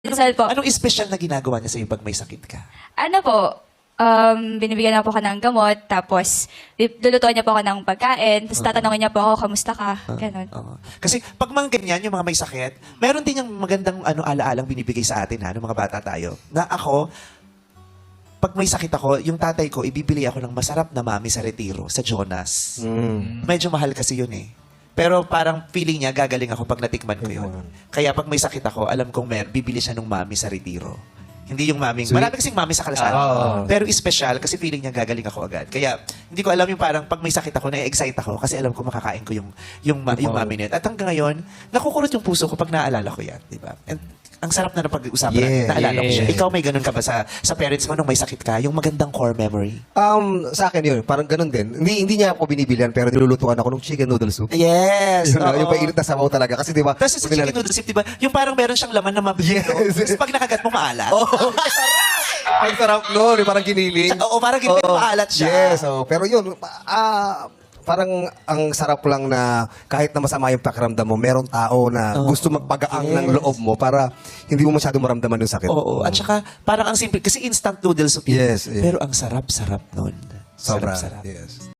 Dasal po. Anong special na ginagawa niya sa'yo pag may sakit ka? Ano po, binibigyan na po ako ng gamot, tapos lulutuan niya po ako ng pagkain, tapos tatanungin niya po ako, kamusta ka? Ganon. Oo. Kasi pag mga ganyan, yung mga may sakit, meron din yung magandang ala-alang binibigay sa atin, nung mga bata tayo. Na ako, pag may sakit ako, yung tatay ko, ibibili ako ng masarap na mami sa Retiro, sa Jonas. Medyo mahal kasi yun eh. Pero parang feeling niya, gagaling ako pag natikman ko yun. Kaya pag may sakit ako, alam kong bibili siya ng mami sa Retiro. Hindi yung maming, marami kasing mami sa kalsada. Pero espesyal kasi feeling niya gagaling ako agad. Kaya hindi ko alam yung parang pag may sakit ako, na-excite ako kasi alam ko makakain ko yung mami na yun. At hanggang ngayon, nakukurot yung puso ko pag naalala ko yan. Diba? And ang sarap na ng pag-uusapan natin. Naalala ko siya. Ikaw may ganun ka ba sa parents mo nung may sakit ka? Yung magandang core memory? Sa akin yun, parang ganun din. Hindi niya ako binibilihan, pero nilulutuan ako ng chicken noodle soup. Yes! Yung painit na sabaw talaga. Kasi di ba? Tapos sa chicken noodle soup, diba? Yung parang meron siyang laman na mabili. Yes. Tapos pag nakagat mo, maalat. Ang sarap nun, parang giniling. Oo, parang ganyan, maalat siya. Yes, pero yun, parang ang sarap lang na kahit na masama yung pakiramdam mo, merong tao na gusto magpagaang ng loob mo para hindi mo masyado maramdaman yung sakit. Oo, at saka parang ang simple, kasi instant noodle soup yun. Yes, yes. Pero ang sarap-sarap nun. Sobra. Sarap-sarap. Yes.